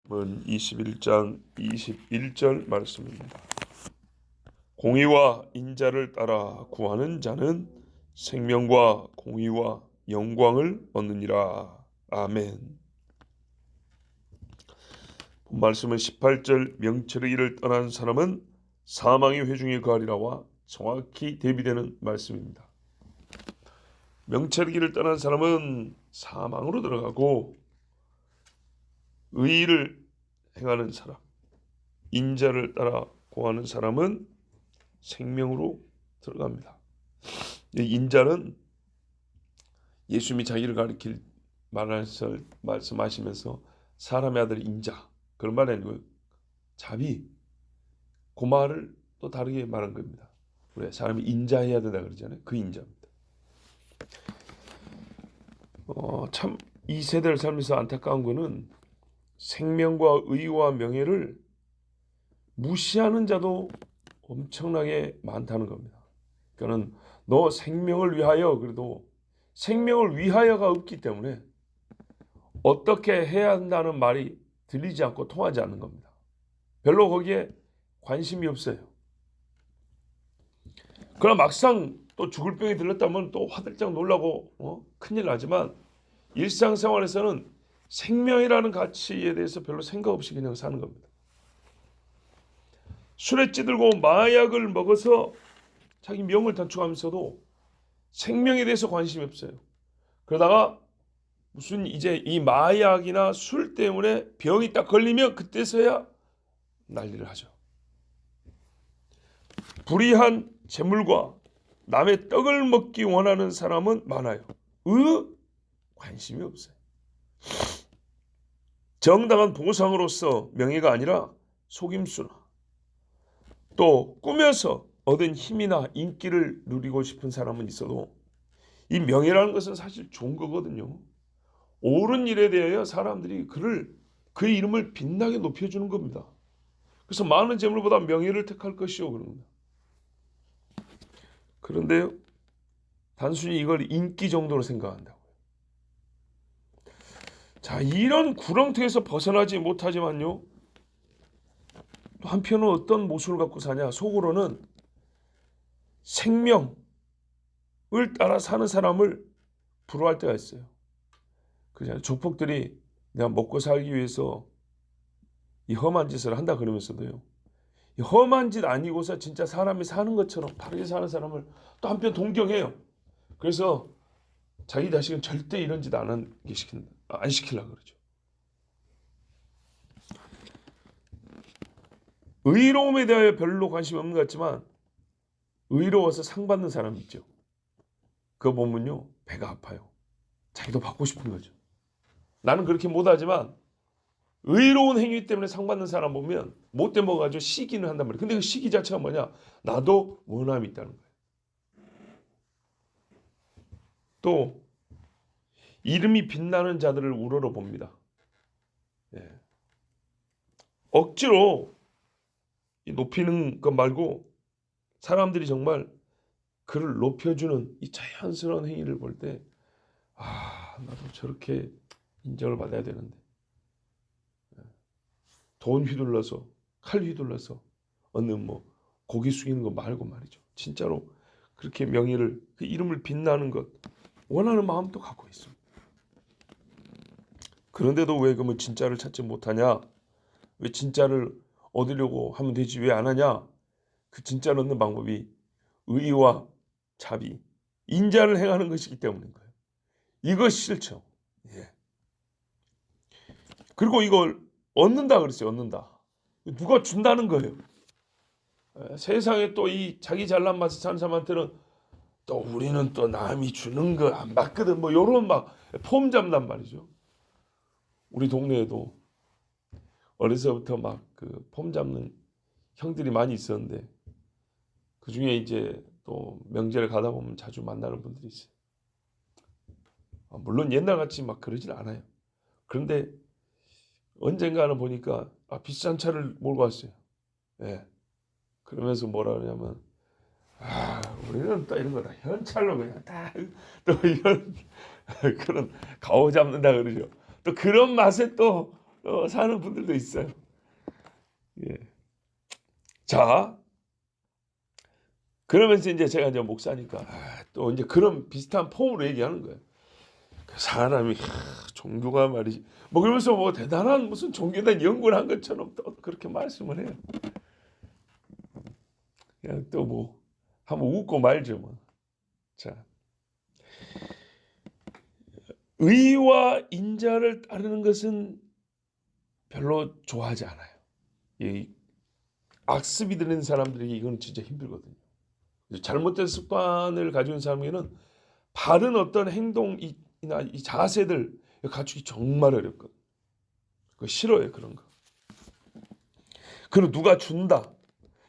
21장 21절 말씀입니다. 공의와 인자를 따라 구하는 자는 생명과 공의와 영광을 얻느니라. 아멘. 본 말씀은 18절 명철의 길을 떠난 사람은 사망의 회중에 거하리라와 정확히 대비되는 말씀입니다. 명철의 길을 떠난 사람은 사망으로 들어가고 의를 행하는 사람, 인자를 따라 구하는 사람은 생명으로 들어갑니다. 인자는 예수님이 자기를 가리킬 말씀하시면서 사람의 아들 인자, 그런 말이 아니고 자비, 그 말을 또 다르게 말한 겁니다. 우리 사람이 인자해야 된다 그러잖아요. 그 인자입니다. 참 이 세대를 살면서 안타까운 거는 생명과 의와 명예를 무시하는 자도 엄청나게 많다는 겁니다. 그러니까 너 생명을 위하여, 그래도 생명을 위하여가 없기 때문에 어떻게 해야 한다는 말이 들리지 않고 통하지 않는 겁니다. 별로 거기에 관심이 없어요. 그러나 막상 또 죽을 병이 들렸다면 또 화들짝 놀라고 큰일 나지만 일상생활에서는 생명이라는 가치에 대해서 별로 생각 없이 그냥 사는 겁니다. 술에 찌들고 마약을 먹어서 자기 명을 단축하면서도 생명에 대해서 관심이 없어요. 그러다가 무슨 이제 이 마약이나 술 때문에 병이 딱 걸리면 그때서야 난리를 하죠. 불의한 재물과 남의 떡을 먹기 원하는 사람은 많아요. 관심이 없어요. 정당한 보상으로서 명예가 아니라 속임수나 또 꾸며서 얻은 힘이나 인기를 누리고 싶은 사람은 있어도 이 명예라는 것은 사실 좋은 거거든요. 옳은 일에 대하여 사람들이 그의 이름을 빛나게 높여주는 겁니다. 그래서 많은 재물보다 명예를 택할 것이요 그럽니다. 그런데요, 단순히 이걸 인기 정도로 생각한다고요. 자, 이런 구렁텅이에서 벗어나지 못하지만요, 또 한편은 어떤 모습을 갖고 사냐? 속으로는 생명을 따라 사는 사람을 부러워할 때가 있어요. 그냥 조폭들이 내가 먹고 살기 위해서 이 험한 짓을 한다 그러면서도요, 이 험한 짓 아니고서 진짜 사람이 사는 것처럼 바르게 사는 사람을 또 한편 동경해요. 그래서 자기 자식은 절대 이런 짓 안 시키려고 그러죠. 의로움에 대하여 별로 관심이 없는 것 같지만 의로워서 상 받는 사람이 있죠. 그거 보면요, 배가 아파요. 자기도 받고 싶은 거죠. 나는 그렇게 못하지만 의로운 행위 때문에 상 받는 사람 보면 못돼 먹어가지고 시기는 한단 말이에요. 근데 그 시기 자체가 뭐냐? 나도 원함이 있다는 거예요. 또 이름이 빛나는 자들을 우러러 봅니다. 억지로 높이는 것 말고 사람들이 정말 그를 높여주는 이 자연스러운 행위를 볼 때 나도 저렇게 인정을 받아야 되는데, 돈 휘둘러서 칼 휘둘러서 얻는 고개 숙이는 거 말고 말이죠. 진짜로 그렇게 명예를, 그 이름을 빛나는 것 원하는 마음도 갖고 있습니다. 그런데도 왜 그러면 진짜를 찾지 못하냐? 왜 진짜를 얻으려고 하면 되지 왜 안 하냐? 그 진짜를 얻는 방법이 의와 자비, 인자를 행하는 것이기 때문인 거예요. 이것이 싫죠. 그리고 이걸 얻는다 그랬어요. 얻는다. 누가 준다는 거예요. 세상에 또 이 자기 잘난 맛을 사는 사람한테는 또 우리는 또 남이 주는 거 안 받거든. 요런 폼 잡단 말이죠. 우리 동네에도 어려서부터 그 폼 잡는 형들이 많이 있었는데, 그 중에 이제 또 명절에 가다 보면 자주 만나는 분들이 있어요. 물론 옛날같이 그러진 않아요. 그런데 언젠가는 보니까 비싼 차를 몰고 왔어요. 그러면서 뭐라 그러냐면 우리는 또 이런 거 다 현찰로 그냥 또 이런 그런 가오 잡는다 그러죠. 또 그런 맛에 또 사는 분들도 있어요. 예. 자, 그러면서 이제 제가 이제 목사니까 또 이제 그런 비슷한 폼으로 얘기하는 거예요. 그 사람이 종교가 말이지 뭐 그러면서 뭐 대단한 무슨 종교에 대한 연구를 한 것처럼 또 그렇게 말씀을 해요. 그냥 또 뭐 한번 웃고 말죠 뭐. 자, 의와 인자를 따르는 것은 별로 좋아하지 않아요. 이 악습이 드는 사람들에게 이건 진짜 힘들거든요. 잘못된 습관을 가지고 있는 사람에게는 바른 어떤 행동이나 이 자세들 갖추기 정말 어렵거든요. 그거 싫어요 그런 거. 그리고 누가 준다.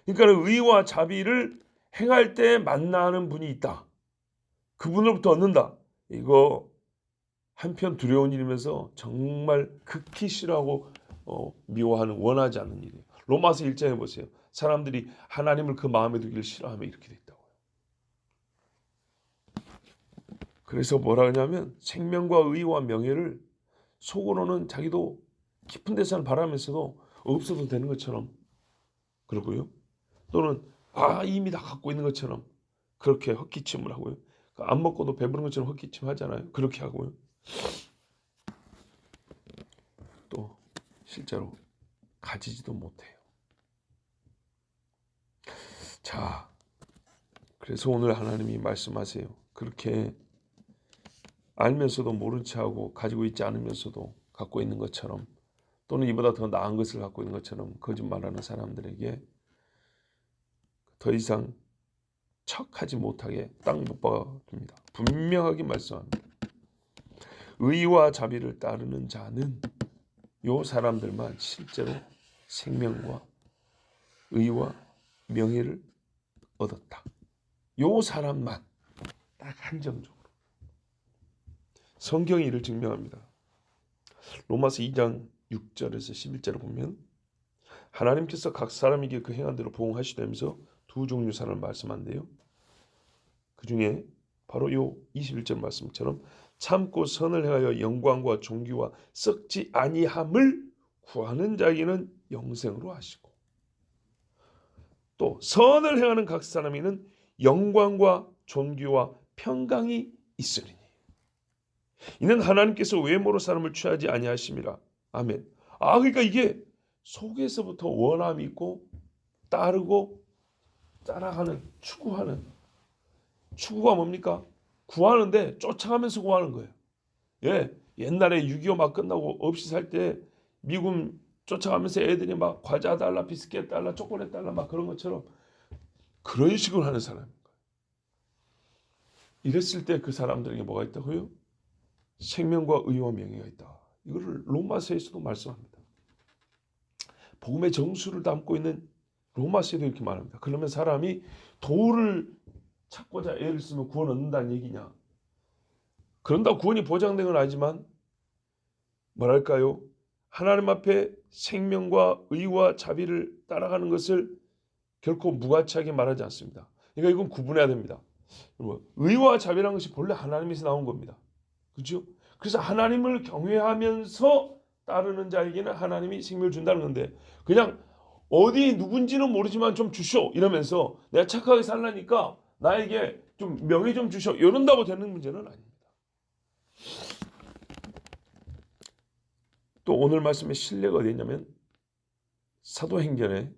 그러니까 의와 자비를 행할 때 만나는 분이 있다. 그분으로부터 얻는다. 이거 한편 두려운 일이면서 정말 극히 싫어하고 미워하는 원하지 않는 일이에요. 로마서 1장에 보세요. 사람들이 하나님을 그 마음에 두기를 싫어하며 이렇게 돼 있다고요. 그래서 뭐라 하냐면 생명과 의와 명예를 속으로는 자기도 깊은 데서는 바라면서도 없어도 되는 것처럼 그러고요. 또는 이미 다 갖고 있는 것처럼 그렇게 헛기침을 하고요. 안 먹고도 배부른 것처럼 헛기침 하잖아요. 그렇게 하고요. 또 실제로 가지지도 못해요. 자, 그래서 오늘 하나님이 말씀하세요. 그렇게 알면서도 모른 체하고 가지고 있지 않으면서도 갖고 있는 것처럼 또는 이보다 더 나은 것을 갖고 있는 것처럼 거짓말하는 사람들에게 더 이상 척하지 못하게 딱 못 박아줍니다. 분명하게 말씀합니다. 의와 자비를 따르는 자는 요 사람들만 실제로 생명과 의와 명예를 얻었다. 요 사람만 딱 한정적으로. 성경이 이를 증명합니다. 로마서 2장 6절에서 11절을 보면 하나님께서 각 사람에게 그 행한 대로 보응하시다면서 두 종류 사람을 말씀한대요. 그 중에 바로 요 21절 말씀처럼 참고 선을 행하여 영광과 존귀와 썩지 아니함을 구하는 자에게는 영생으로 하시고 또 선을 행하는 각 사람에게는 영광과 존귀와 평강이 있으리니 이는 하나님께서 외모로 사람을 취하지 아니하심이라. 아멘. 그러니까 이게 속에서부터 원함이 있고 따르고 따라가는 추구가 뭡니까? 구하는데 쫓아가면서 구하는 거예요. 예, 옛날에 6.25 막 끝나고 없이 살 때 미군 쫓아가면서 애들이 막 과자 달라, 비스켓 달라, 초콜릿 달라 막 그런 것처럼 그런 식으로 하는 사람인 거예요. 이랬을 때 그 사람들에게 뭐가 있다고요? 생명과 의와 명예가 있다. 이거를 로마서에서도 말씀합니다. 복음의 정수를 담고 있는 로마서에도 이렇게 말합니다. 그러면 사람이 도를 찾고자 애를 쓰면 구원 얻는다는 얘기냐? 그런다고 구원이 보장된 건 아니지만 뭐랄까요? 하나님 앞에 생명과 의와 자비를 따라가는 것을 결코 무가치하게 말하지 않습니다. 그러니까 이건 구분해야 됩니다. 의와 자비라는 것이 본래 하나님에서 나온 겁니다. 그렇죠? 그래서 하나님을 경외하면서 따르는 자에게는 하나님이 생명을 준다는 건데 그냥 어디 누군지는 모르지만 좀 주쇼 이러면서 내가 착하게 살라니까 나에게 좀 명예 좀 주쇼 이런다고 되는 문제는 아닙니다. 또 오늘 말씀의 신뢰가 어디 있냐면 사도행전에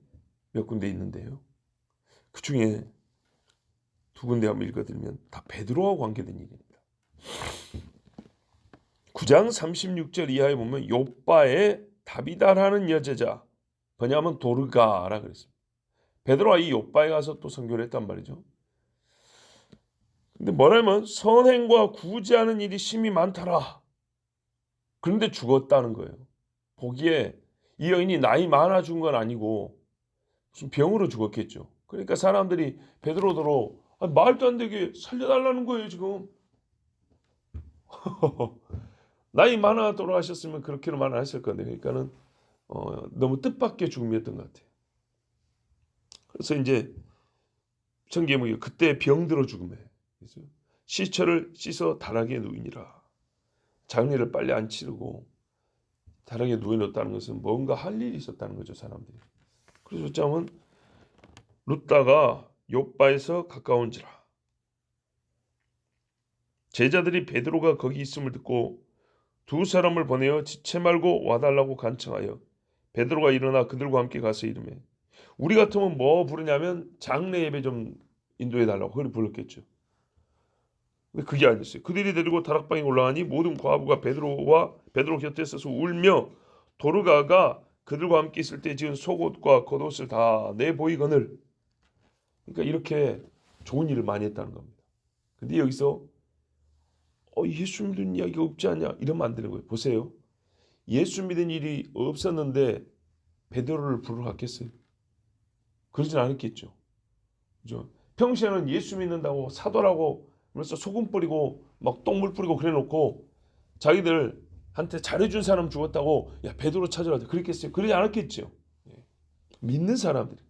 몇 군데 있는데요. 그 중에 두 군데 한번 읽어드리면 다 베드로와 관계된 일입니다. 9장 36절 이하에 보면 욥바의 다비다라는 여제자 번역하면 도르가라 그랬습니다. 베드로가 이 욥바에 가서 또 선교를 했단 말이죠. 근데 뭐냐면 선행과 구제하는 일이 심히 많더라. 그런데 죽었다는 거예요. 보기에 이 여인이 나이 많아 죽은 건 아니고 무슨 병으로 죽었겠죠. 그러니까 사람들이 베드로더러 말도 안 되게 살려달라는 거예요 지금. 나이 많아 돌아가셨으면 그렇게는 말 안 했을 건데 그러니까는 너무 뜻밖의 죽음이었던 것 같아요. 그래서 이제 성경에 그때 병들어 죽음에 시체를 씻어 다락에 누이니라. 장례를 빨리 안 치르고 다락에 누워 있었다는 것은 뭔가 할 일이 있었다는 거죠, 사람들이. 그래서 어쩌면 룻다가 욥바에서 가까운지라. 제자들이 베드로가 거기 있음을 듣고 두 사람을 보내어 지체 말고 와달라고 간청하여 베드로가 일어나 그들과 함께 가서 이르매. 우리 같으면 뭐 부르냐면 장례 예배 좀 인도해 달라고 그걸 불렀겠죠. 근데 그게 아니었어요. 그들이 데리고 다락방에 올라가니 모든 과부가 베드로 곁에 서서 울며 도르가가 그들과 함께 있을 때 지은 속옷과 겉옷을 다 내보이거늘. 그러니까 이렇게 좋은 일을 많이 했다는 겁니다. 근데 여기서 예수 믿는 이야기가 없지 않냐 이러면 안 되는 거예요. 보세요. 예수 믿은 일이 없었는데 베드로를 부르러 갔겠어요? 그러진 않았겠죠. 그죠? 평소에는 예수 믿는다고 사도라고 그래서 소금 뿌리고 막 똥물 뿌리고 그래놓고 자기들한테 잘해준 사람 죽었다고 야 베드로 찾으라 그랬겠어요? 그러지 않았겠죠. 믿는 사람들이.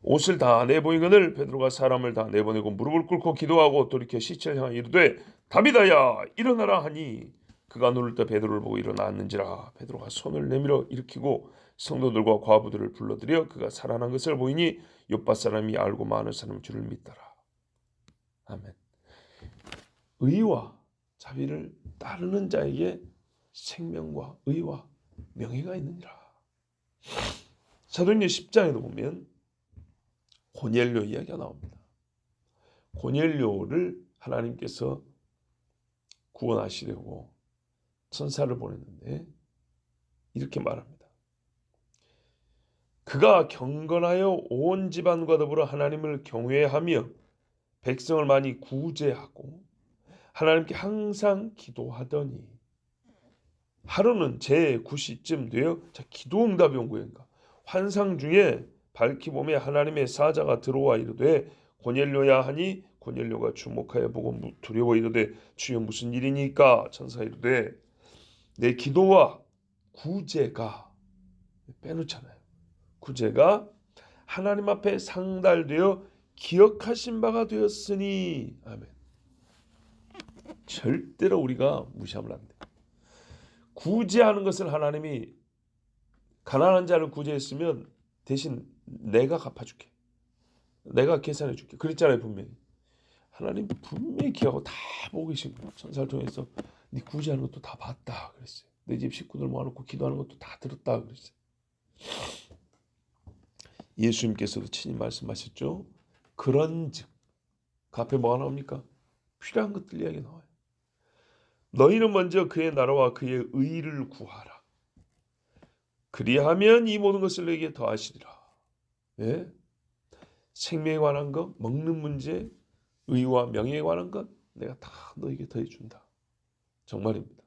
옷을 다 내보이거늘 베드로가 사람을 다 내보내고 무릎을 꿇고 기도하고 돌이켜 시체를 향하여 이르되 다비다야 일어나라 하니 그가 누울 때 베드로를 보고 일어났는지라. 베드로가 손을 내밀어 일으키고 성도들과 과부들을 불러들여 그가 살아난 것을 보이니 욥바 사람이 알고 많은 사람은 주를 믿더라. 아멘. 의와 자비를 따르는 자에게 생명과 의와 명예가 있느니라. 사도행전 10장에도 보면 고넬료 이야기가 나옵니다. 고넬료를 하나님께서 구원하시려고 천사를 보냈는데 이렇게 말합니다. 그가 경건하여 온 집안과 더불어 하나님을 경외하며 백성을 많이 구제하고 하나님께 항상 기도하더니 하루는 제9시쯤 되어 기도 응답이 온 거인가. 환상 중에 밝히 보매 하나님의 사자가 들어와 이르되 고넬료야 하니 고넬료가 주목하여 보고 두려워 이르되 주여 무슨 일이니까. 천사 이르되 내 기도와 구제가 빼놓잖아요. 구제가 하나님 앞에 상달되어 기억하신 바가 되었으니. 아멘. 절대로 우리가 무시하면 안 돼. 구제하는 것을 하나님이 가난한 자를 구제했으면 대신 내가 갚아줄게. 내가 계산해줄게. 그랬잖아요 분명히. 하나님 분명히 기억하고 다 보고 계신 거예요. 천사를 통해서 네 구제하는 것도 다 봤다 그랬어요. 내 집 식구들 모아놓고 기도하는 것도 다 들었다 그랬어요. 예수님께서도 친히 말씀하셨죠. 그런즉 그 앞에 뭐가 나옵니까? 필요한 것들 이야기 나와요. 너희는 먼저 그의 나라와 그의 의를 구하라. 그리하면 이 모든 것을 너에게 더하시리라. 예? 생명에 관한 것, 먹는 문제, 의와 명예에 관한 것 내가 다 너에게 더해준다. 정말입니다.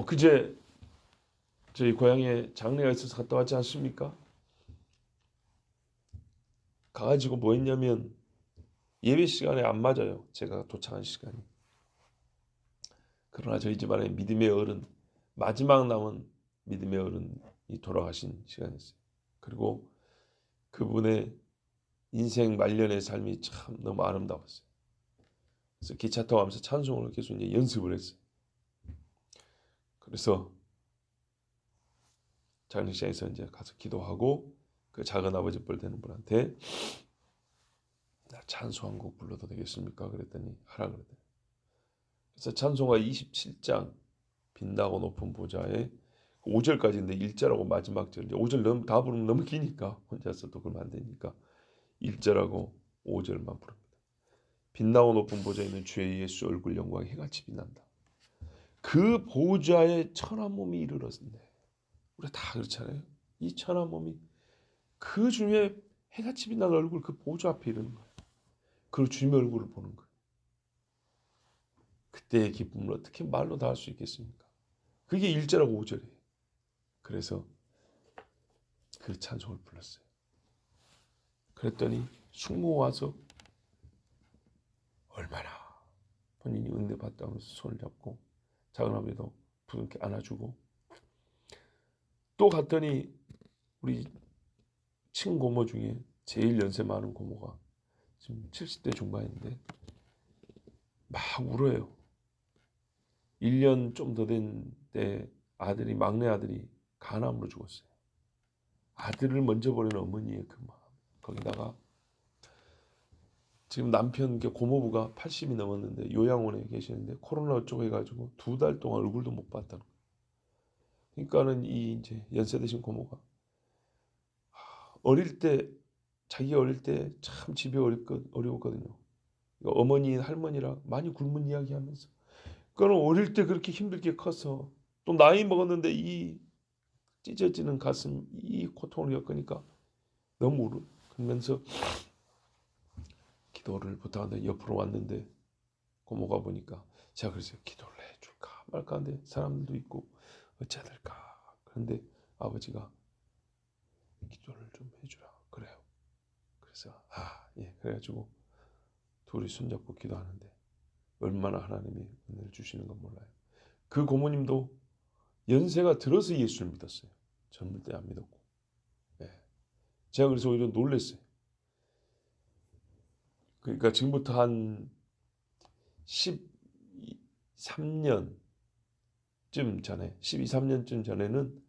그제 저희 고향에 장례가 있어서 갔다 왔지 않습니까? 가가지고 뭐 했냐면 예배 시간에 안 맞아요. 제가 도착한 시간이. 그러나 저희 집안에 믿음의 어른, 마지막 남은 믿음의 어른이 돌아가신 시간이었어요. 그리고 그분의 인생 말년의 삶이 참 너무 아름다웠어요. 그래서 기차 타고 가면서 찬송을 계속 이제 연습을 했어요. 그래서 장례식장에서 이제 가서 기도하고 그 작은 아버지 뻘 되는 분한테 나 찬송 한 곡 불러도 되겠습니까? 그랬더니 하라 그러더니. 그래서 찬송가 27장 빛나고 높은 보좌에 5절까지인데 1절하고 마지막 절, 5절 다 부르면 너무 기니까 혼자서 또 그러면 안 되니까 1절하고 5절만 부릅니다. 빛나고 높은 보좌에 있는 주의 예수 얼굴 영광이 해같이 빛난다. 그 보좌에 천한 몸이 이르렀는데 우리 다 그렇잖아요. 이 천한 몸이 그 중에 해같이 빛나는 얼굴 그 보좌 앞에 이르는 거예요. 그 주님의 얼굴을 보는 거예요. 그때의 기쁨을 어떻게 말로 다 할 수 있겠습니까? 그게 1절하고 5절이에요. 그래서 그 찬송을 불렀어요. 그랬더니 숙모 와서 얼마나 본인이 은혜 받다면서 손을 잡고 작은아버지도 부둥켜 안아주고 또 갔더니 우리 친고모 중에 제일 연세 많은 고모가 지금 70대 중반인데 막 울어요. 1년 좀 더 된 때 아들이 막내 아들이 간암으로 죽었어요. 아들을 먼저 버린 어머니의 그 마음. 거기다가 지금 남편 고모부가 80이 넘었는데 요양원에 계시는데 코로나 어쩌고 해가지고 2달 동안 얼굴도 못 봤다는 거예요. 그러니까는 이 이제 연세 드신 고모가 어릴 때 자기 어릴 때 참 집이 어려웠거든요. 어머니 할머니랑 많이 굶은 이야기하면서 그거는 어릴 때 그렇게 힘들게 커서 또 나이 먹었는데 이 찢어지는 가슴 이 고통을 겪으니까 너무 울면서 기도를 부탁하는데 옆으로 왔는데 고모가 보니까 제가 그랬어요. 기도를 해줄까 말까 하는데 사람들도 있고 어찌해야 될까. 그런데 아버지가 기도를 좀 해주라 그래요. 그래서 예 그래가지고 둘이 손잡고 기도하는데 얼마나 하나님이 은혜를 주시는 건 몰라요. 그 고모님도 연세가 들어서 예수를 믿었어요. 젊을 때 안 믿었고. 제가 그래서 오히려 놀랐어요. 그러니까 지금부터 한 13년쯤 전에 13년쯤 전에는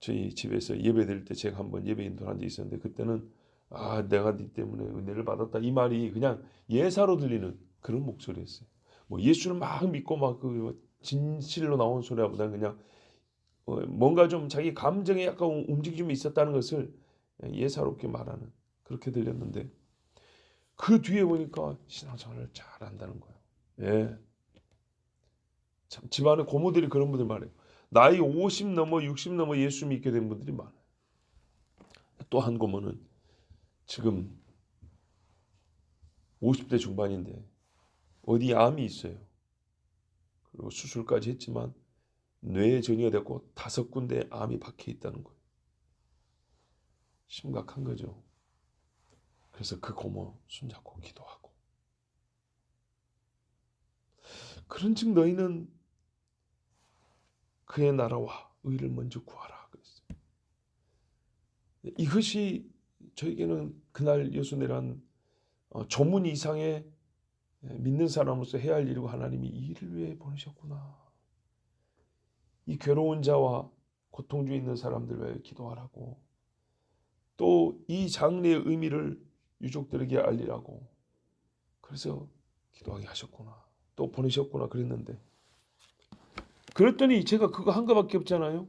저희 집에서 예배 드릴 때 제가 한번 예배 인도한 적이 있었는데 그때는 내가 네 때문에 은혜를 받았다 이 말이 그냥 예사로 들리는 그런 목소리였어요. 뭐 예수를 막 믿고 막 그 진실로 나온 소리보다는 그냥 뭔가 좀 자기 감정에 약간 움직임이 있었다는 것을 예사롭게 말하는 그렇게 들렸는데 그 뒤에 보니까 신앙생활을 잘한다는 거예요. 예. 참 집안에 고모들이 그런 분들 많아요. 나이 50 넘어 60 넘어 예수 믿게 된 분들이 많아요. 또 한 고모는 지금 50대 중반인데 어디 암이 있어요. 그리고 수술까지 했지만 뇌에 전이가 됐고 5군데 암이 박혀 있다는 거예요. 심각한 거죠. 그래서 그 고모 손잡고 기도하고 그런즉 너희는 그의 나라와 의를 먼저 구하라 그랬어요. 이것이 저에게는 그날 예수 내란 조문 이상의 믿는 사람으로서 해야 할 일이고 하나님이 이 일을 위해 보내셨구나. 이 괴로운 자와 고통 중에 있는 사람들 위해 기도하라고 또 이 장례의 의미를 유족들에게 알리라고 그래서 기도하게 하셨구나. 또 보내셨구나 그랬는데 그랬더니 제가 그거 한 거밖에 없잖아요.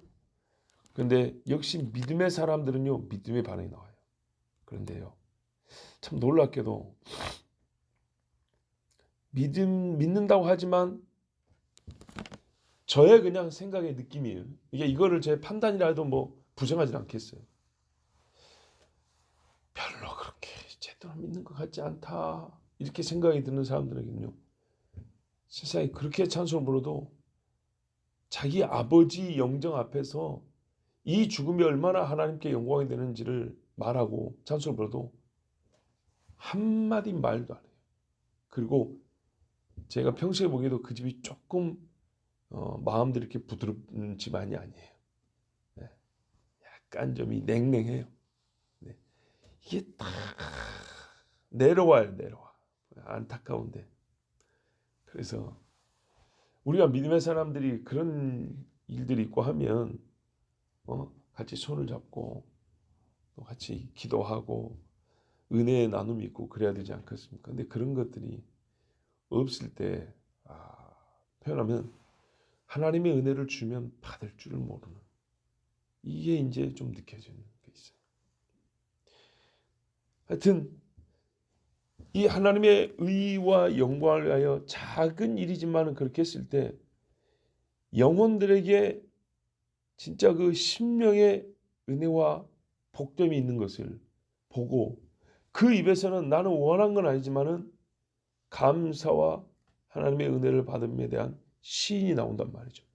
그런데 역시 믿음의 사람들은요. 믿음의 반응이 나와요. 그런데요. 참 놀랍게도 믿는다고 하지만 저의 그냥 생각의 느낌이에요. 이거를 제 판단이라 해도 뭐 부정하지 않겠어요. 별로 그렇게 제대로 믿는 것 같지 않다. 이렇게 생각이 드는 사람들에게는요. 세상에 그렇게 찬송을 불러도 자기 아버지 영정 앞에서 이 죽음이 얼마나 하나님께 영광이 되는지를 말하고 찬송을 불러도 한마디 말도 안 해요. 그리고 제가 평소에 보기에도 그 집이 조금 마음들이 이렇게 부드러운 집안이 아니에요. 네. 약간 좀 냉랭해요. 네. 이게 딱 내려와요. 안타까운데. 그래서 우리가 믿음의 사람들이 그런 일들이 있고 하면 같이 손을 잡고 또 같이 기도하고 은혜의 나눔이 있고 그래야 되지 않겠습니까? 근데 그런 것들이 없을 때 표현하면 하나님의 은혜를 주면 받을 줄을 모르는 이게 이제 좀 느껴지는 게 있어요. 하여튼 이 하나님의 의와 영광을 위하여 작은 일이지만 그렇게 했을 때 영혼들에게 진짜 그 심령의 은혜와 복됨이 있는 것을 보고 그 입에서는 나는 원한 건 아니지만은 감사와 하나님의 은혜를 받음에 대한 시인이 나온단 말이죠.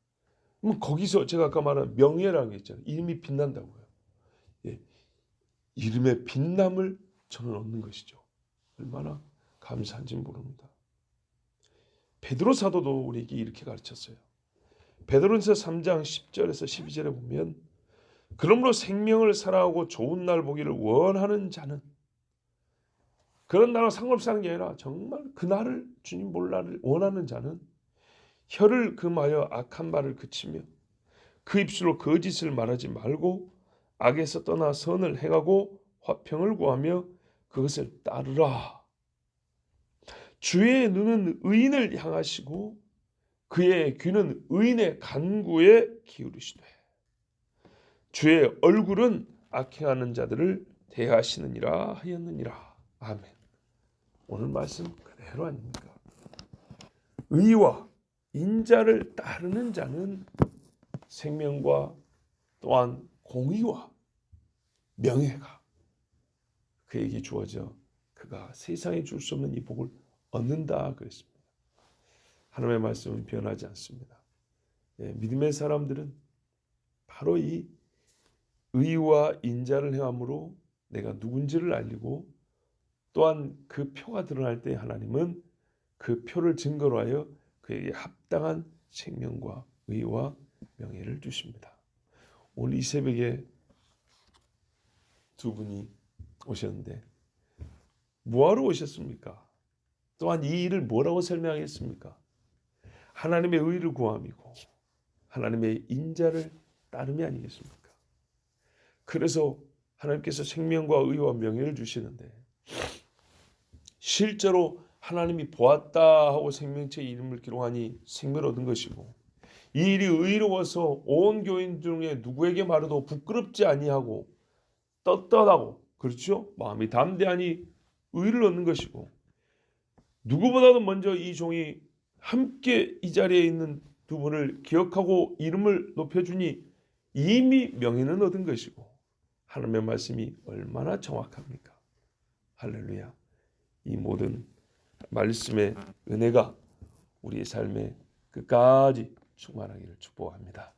그럼 거기서 제가 아까 말한 명예라는 게 있잖아요. 이름이 빛난다고요. 예. 이름의 빛남을 저는 얻는 것이죠. 얼마나 감사한지 모릅니다. 베드로 사도도 우리에게 이렇게 가르쳤어요. 베드로전서 3장 10절에서 12절에 보면 그러므로 생명을 사랑하고 좋은 날 보기를 원하는 자는 그런 날과 상관없이 하는 게 아니라 정말 그 날을 주님 볼 날을 원하는 자는 혀를 금하여 악한 말을 그치며 그 입술로 거짓을 말하지 말고 악에서 떠나 선을 행하고 화평을 구하며 그것을 따르라. 주의 눈은 의인을 향하시고 그의 귀는 의인의 간구에 기울이시되 주의 얼굴은 악행하는 자들을 대하시느니라 하였느니라. 아멘. 오늘 말씀 그대로 아닙니까? 의와 인자를 따르는 자는 생명과 또한 공의와 명예가 그에게 주어져 그가 세상에 줄 수 없는 이 복을 얻는다 그랬습니다. 하나님의 말씀은 변하지 않습니다. 믿음의 사람들은 바로 이 의와 인자를 행함으로 내가 누군지를 알리고 또한 그 표가 드러날 때 하나님은 그 표를 증거로 하여 그에게 합당한 생명과 의와 명예를 주십니다. 오늘 이 새벽에 두 분이 오셨는데 뭐하러 오셨습니까? 또한 이 일을 뭐라고 설명하겠습니까? 하나님의 의를 구함이고 하나님의 인자를 따름이 아니겠습니까? 그래서 하나님께서 생명과 의와 명예를 주시는데 실제로 하나님이 보았다 하고 생명체의 이름을 기록하니 생명을 얻은 것이고 이 일이 의로워서 온 교인 중에 누구에게 말해도 부끄럽지 아니하고 떳떳하고 그렇죠? 마음이 담대하니 의를 얻는 것이고 누구보다도 먼저 이 종이 함께 이 자리에 있는 두 분을 기억하고 이름을 높여주니 이미 명예는 얻은 것이고 하나님의 말씀이 얼마나 정확합니까? 할렐루야. 이 모든 말씀의 은혜가 우리의 삶에 끝까지 충만하기를 축복합니다.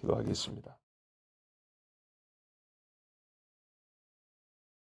기도하겠습니다.